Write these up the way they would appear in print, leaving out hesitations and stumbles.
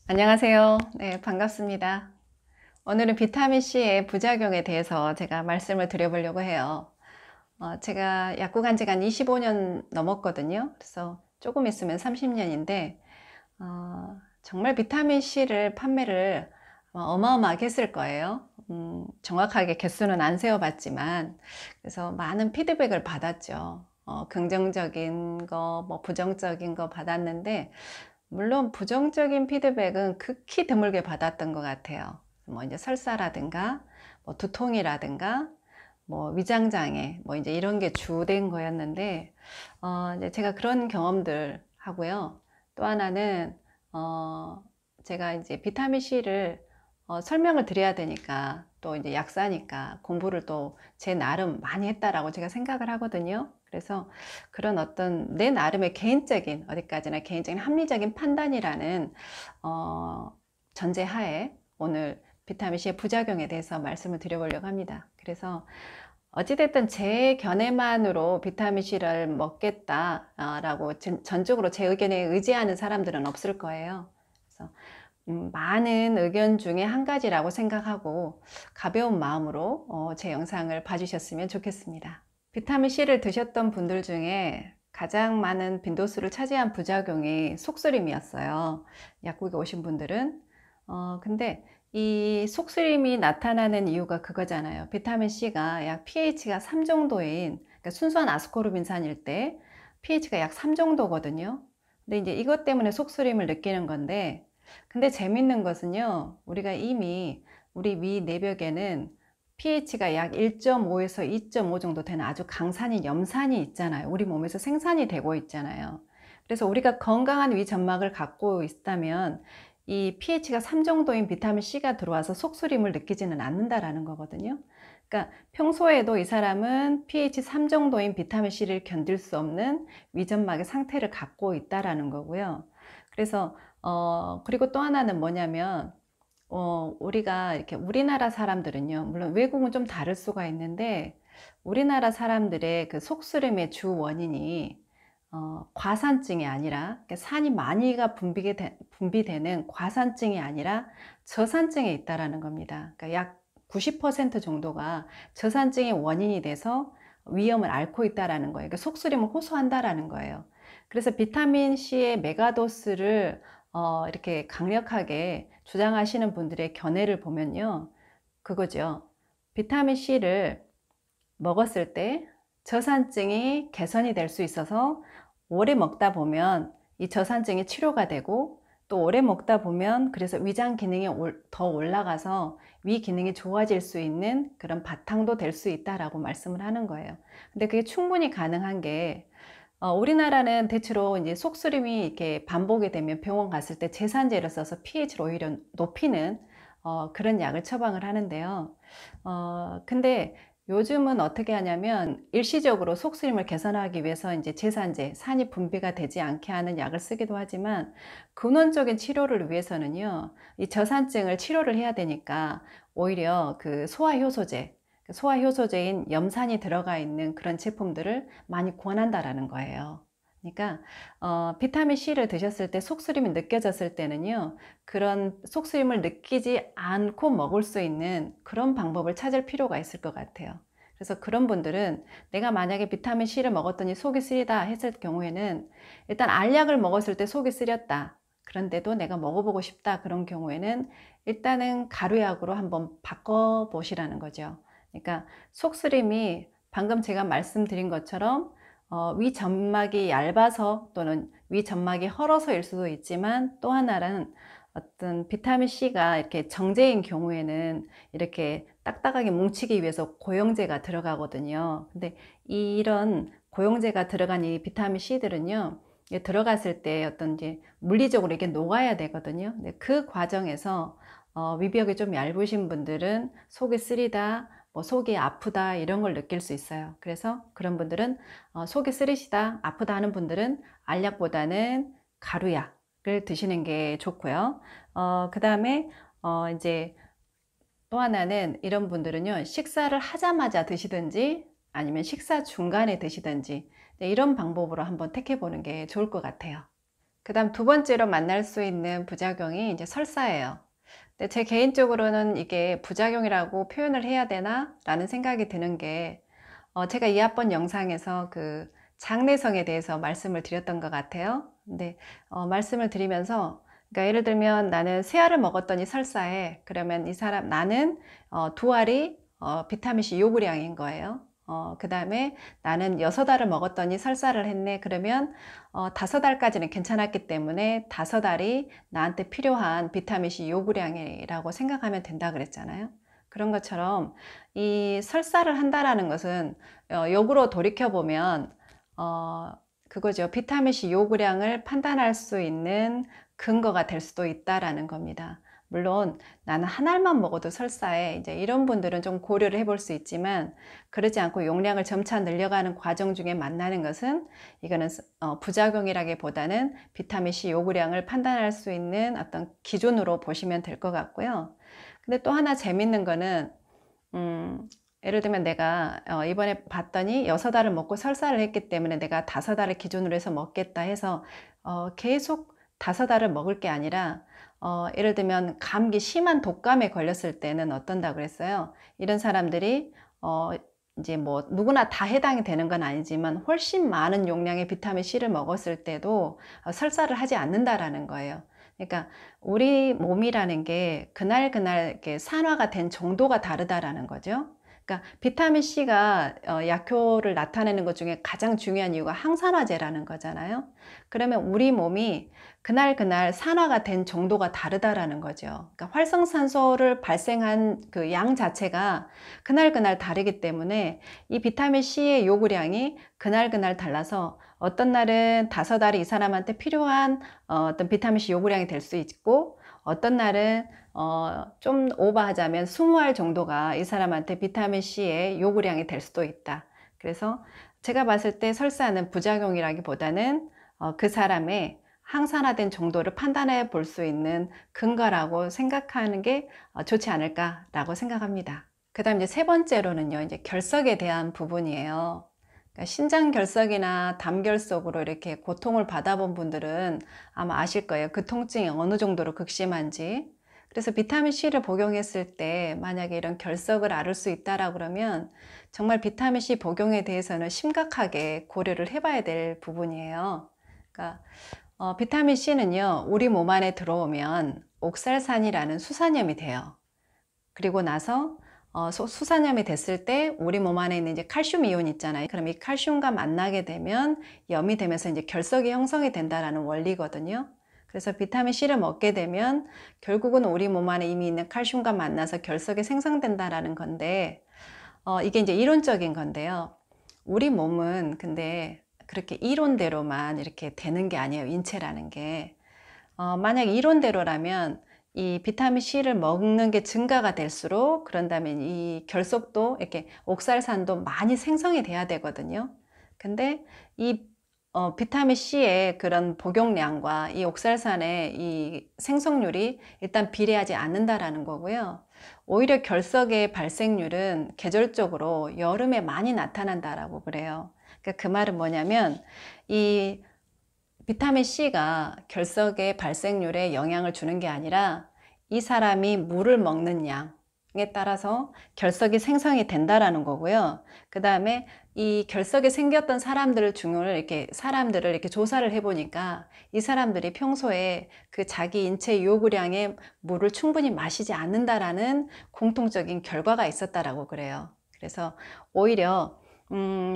안녕하세요. 네, 반갑습니다. 오늘은 비타민C의 부작용에 대해서 제가 말씀을 드려보려고 해요. 제가 약국 한 지가 한 25년 넘었거든요. 그래서 조금 있으면 30년인데, 정말 비타민C를 판매를 어마어마하게 했을 거예요. 정확하게 개수는 안 세어봤지만, 그래서 많은 피드백을 받았죠. 긍정적인 거, 뭐 부정적인 거 받았는데, 물론 부정적인 피드백은 극히 드물게 받았던 것 같아요. 뭐 이제 설사라든가, 뭐 두통이라든가, 뭐 위장장애, 뭐 이제 이런 게 주된 거였는데, 이제 제가 그런 경험들 하고요. 또 하나는, 제가 이제 비타민C를 설명을 드려야 되니까, 또 이제 약사니까 공부를 또 제 나름 많이 했다라고 제가 생각을 하거든요. 그래서 그런 어떤 내 나름의 개인적인, 어디까지나 개인적인 합리적인 판단이라는 어, 전제하에 오늘 비타민C의 부작용에 대해서 말씀을 드려보려고 합니다. 그래서 어찌됐든 제 견해만으로 비타민C를 먹겠다라고 전적으로 제 의견에 의지하는 사람들은 없을 거예요. 그래서 많은 의견 중에 한 가지라고 생각하고 가벼운 마음으로 제 영상을 봐주셨으면 좋겠습니다. 비타민C를 드셨던 분들 중에 가장 많은 빈도수를 차지한 부작용이 속쓰림이었어요. 약국에 오신 분들은. 근데 이 속쓰림이 나타나는 이유가 그거잖아요. 비타민C가 약 pH가 3 정도인, 그러니까 순수한 아스코르빈산일 때 pH가 약 3 정도거든요. 근데 이제 이것 때문에 속쓰림을 느끼는 건데, 근데 재밌는 것은요, 우리가 이미 우리 위 내벽에는 pH가 약 1.5에서 2.5 정도 되는 아주 강산인 염산이 있잖아요. 우리 몸에서 생산이 되고 있잖아요. 그래서 우리가 건강한 위 점막을 갖고 있다면 이 pH가 3 정도인 비타민C가 들어와서 속쓰림을 느끼지는 않는다라는 거거든요. 그러니까 평소에도 이 사람은 pH 3 정도인 비타민C를 견딜 수 없는 위점막의 상태를 갖고 있다라는 거고요. 그래서 그리고 또 하나는 뭐냐면 우리가 이렇게 우리나라 사람들은요, 물론 외국은 좀 다를 수가 있는데, 우리나라 사람들의 그 속쓰림의 주 원인이 과산증이 아니라, 그러니까 산이 많이가 분비되는 과산증이 아니라 저산증에 있다라는 겁니다. 그러니까 약 90% 정도가 저산증의 원인이 돼서 위험을 앓고 있다라는 거예요. 그러니까 속쓰림을 호소한다라는 거예요. 그래서 비타민C의 메가도스를 이렇게 강력하게 주장하시는 분들의 견해를 보면요, 그거죠. 비타민C를 먹었을 때 저산증이 개선이 될 수 있어서 오래 먹다 보면 이 저산증이 치료가 되고, 또 오래 먹다 보면 그래서 위장 기능이 더 올라가서 위 기능이 좋아질 수 있는 그런 바탕도 될 수 있다라고 말씀을 하는 거예요. 근데 그게 충분히 가능한 게, 우리나라는 대체로 이제 속쓰림이 이렇게 반복이 되면 병원 갔을 때 제산제를 써서 pH를 오히려 높이는 그런 약을 처방을 하는데요. 근데 요즘은 어떻게 하냐면 일시적으로 속쓰림을 개선하기 위해서 이제 제산제, 산이 분비가 되지 않게 하는 약을 쓰기도 하지만, 근원적인 치료를 위해서는요, 이 저산증을 치료를 해야 되니까 오히려 그 소화효소제인 염산이 들어가 있는 그런 제품들을 많이 권한다라는 거예요. 그러니까 비타민C를 드셨을 때 속쓰림이 느껴졌을 때는요, 그런 속쓰림을 느끼지 않고 먹을 수 있는 그런 방법을 찾을 필요가 있을 것 같아요. 그래서 그런 분들은 내가 만약에 비타민C를 먹었더니 속이 쓰리다 했을 경우에는, 일단 알약을 먹었을 때 속이 쓰렸다, 그런데도 내가 먹어보고 싶다, 그런 경우에는 일단은 가루약으로 한번 바꿔보시라는 거죠. 그러니까 속쓰림이 방금 제가 말씀드린 것처럼 위 점막이 얇아서 또는 위 점막이 헐어서일 수도 있지만, 또 하나는 어떤 비타민C가 이렇게 정제인 경우에는 이렇게 딱딱하게 뭉치기 위해서 고용제가 들어가거든요. 근데 이런 고용제가 들어간 이 비타민C들은요, 들어갔을 때 어떤 이제 물리적으로 이게 녹아야 되거든요. 근데 그 과정에서 위벽이 좀 얇으신 분들은 속이 쓰리다, 뭐 속이 아프다, 이런 걸 느낄 수 있어요. 그래서 그런 분들은 속이 쓰리시다, 아프다 하는 분들은 알약보다는 가루약을 드시는 게 좋고요. 그 다음에 이제 또 하나는, 이런 분들은요, 식사를 하자마자 드시든지 아니면 식사 중간에 드시든지, 네, 이런 방법으로 한번 택해 보는 게 좋을 것 같아요. 그다음 두 번째로 만날 수 있는 부작용이 이제 설사예요. 근데 제 개인적으로는 이게 부작용이라고 표현을 해야 되나? 라는 생각이 드는 게, 제가 이 학번 영상에서 그 장래성에 대해서 말씀을 드렸던 것 같아요. 근데 말씀을 드리면서, 그러니까 예를 들면 나는 세 알을 먹었더니 설사해. 그러면 나는 두 알이 비타민C 요구량인 거예요. 그 다음에 나는 6알을 먹었더니 설사를 했네. 그러면 5알까지는 괜찮았기 때문에 5알이 나한테 필요한 비타민C 요구량이라고 생각하면 된다 그랬잖아요. 그런 것처럼 이 설사를 한다라는 것은 역으로 돌이켜보면 그거죠. 비타민C 요구량을 판단할 수 있는 근거가 될 수도 있다라는 겁니다. 물론 나는 한 알만 먹어도 설사해. 이제 이런 분들은 좀 고려를 해볼 수 있지만, 그러지 않고 용량을 점차 늘려가는 과정 중에 만나는 것은 이거는 부작용이라기보다는 비타민C 요구량을 판단할 수 있는 어떤 기준으로 보시면 될 것 같고요. 근데 또 하나 재밌는 거는 예를 들면 내가 이번에 봤더니 6알을 먹고 설사를 했기 때문에 내가 5알을 기준으로 해서 먹겠다 해서 계속 5알을 먹을 게 아니라, 예를 들면 감기 심한 독감에 걸렸을 때는 어떤다고 그랬어요. 이런 사람들이 이제 뭐 누구나 다 해당이 되는 건 아니지만 훨씬 많은 용량의 비타민C를 먹었을 때도 설사를 하지 않는다라는 거예요. 그러니까 우리 몸이라는 게 그날 이렇게 산화가 된 정도가 다르다라는 거죠. 그러니까 비타민C가 약효를 나타내는 것 중에 가장 중요한 이유가 항산화제라는 거잖아요. 그러면 우리 몸이 그날 산화가 된 정도가 다르다라는 거죠. 그러니까 활성산소를 발생한 그 양 자체가 그날 다르기 때문에 이 비타민C의 요구량이 그날 달라서 어떤 날은 5알이 이 사람한테 필요한 어떤 비타민C 요구량이 될 수 있고, 어떤 날은 좀 오버하자면 20알 정도가 이 사람한테 비타민C의 요구량이 될 수도 있다. 그래서 제가 봤을 때 설사는 부작용이라기보다는 그 사람의 항산화된 정도를 판단해 볼 수 있는 근거라고 생각하는 게 좋지 않을까라고 생각합니다. 그 다음 이제 세 번째로는요, 이제 결석에 대한 부분이에요. 그러니까 신장 결석이나 담 결석으로 이렇게 고통을 받아본 분들은 아마 아실 거예요. 그 통증이 어느 정도로 극심한지. 그래서 비타민C를 복용했을 때 만약에 이런 결석을 앓을 수 있다라 그러면 정말 비타민C 복용에 대해서는 심각하게 고려를 해봐야 될 부분이에요. 그러니까 비타민C는요, 우리 몸 안에 들어오면 옥살산이라는 수산염이 돼요. 그리고 나서 수산염이 됐을 때 우리 몸 안에 있는 이제 칼슘 이온 있잖아요. 그럼 이 칼슘과 만나게 되면 염이 되면서 이제 결석이 형성이 된다라는 원리거든요. 그래서 비타민C를 먹게 되면 결국은 우리 몸 안에 이미 있는 칼슘과 만나서 결석이 생성된다라는 건데, 이게 이제 이론적인 건데요. 우리 몸은 근데 그렇게 이론대로만 이렇게 되는 게 아니에요. 인체라는 게. 만약 이론대로라면 이 비타민C를 먹는 게 증가가 될수록, 그런 다음에 이 결석도 이렇게 옥살산도 많이 생성이 돼야 되거든요. 근데 이 비타민C의 그런 복용량과 이 옥살산의 이 생성률이 일단 비례하지 않는다라는 거고요. 오히려 결석의 발생률은 계절적으로 여름에 많이 나타난다라고 그래요. 그러니까 그 말은 뭐냐면 이 비타민C가 결석의 발생률에 영향을 주는 게 아니라 이 사람이 물을 먹는 양에 따라서 결석이 생성이 된다라는 거고요. 그 다음에 이 결석이 생겼던 사람들을 사람들을 이렇게 조사를 해보니까 이 사람들이 평소에 그 자기 인체 요구량의 물을 충분히 마시지 않는다라는 공통적인 결과가 있었다라고 그래요. 그래서 오히려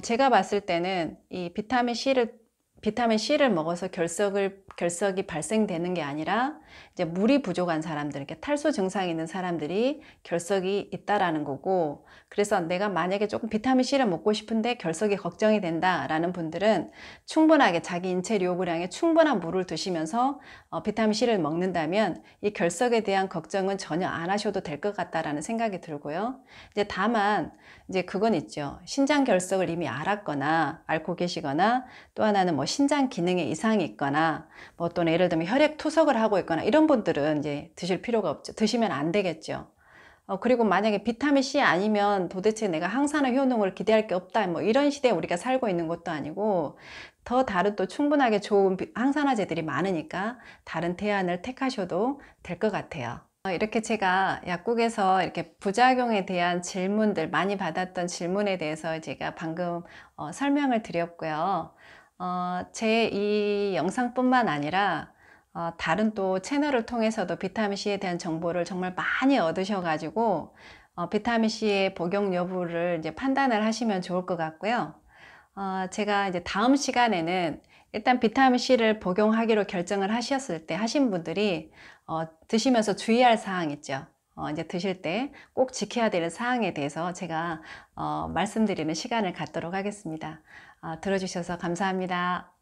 제가 봤을 때는 이 비타민C를 먹어서 결석이 발생되는 게 아니라 이제 물이 부족한 사람들, 이렇게 탈수 증상이 있는 사람들이 결석이 있다라는 거고, 그래서 내가 만약에 조금 비타민C를 먹고 싶은데 결석이 걱정이 된다라는 분들은 충분하게 자기 인체 요구량의 충분한 물을 드시면서 비타민C를 먹는다면 이 결석에 대한 걱정은 전혀 안 하셔도 될 것 같다라는 생각이 들고요. 이제 다만 이제 그건 있죠. 신장 결석을 이미 앓고 계시거나, 또 하나는 뭐 신장 기능에 이상이 있거나, 뭐 또는 예를 들면 혈액 투석을 하고 있거나, 이런 분들은 이제 드실 필요가 없죠. 드시면 안 되겠죠. 그리고 만약에 비타민C 아니면 도대체 내가 항산화 효능을 기대할 게 없다, 뭐 이런 시대에 우리가 살고 있는 것도 아니고, 더 다른 또 충분하게 좋은 항산화제들이 많으니까 다른 대안을 택하셔도 될 것 같아요. 이렇게 제가 약국에서 이렇게 부작용에 대한 질문들, 많이 받았던 질문에 대해서 제가 방금 설명을 드렸고요. 제 이 영상뿐만 아니라 다른 또 채널을 통해서도 비타민C에 대한 정보를 정말 많이 얻으셔가지고 비타민C의 복용 여부를 이제 판단을 하시면 좋을 것 같고요. 제가 이제 다음 시간에는 일단 비타민C를 복용하기로 결정을 하셨을 때 하신 분들이 드시면서 주의할 사항 있죠. 이제 드실 때 꼭 지켜야 되는 사항에 대해서 제가 말씀드리는 시간을 갖도록 하겠습니다. 들어주셔서 감사합니다.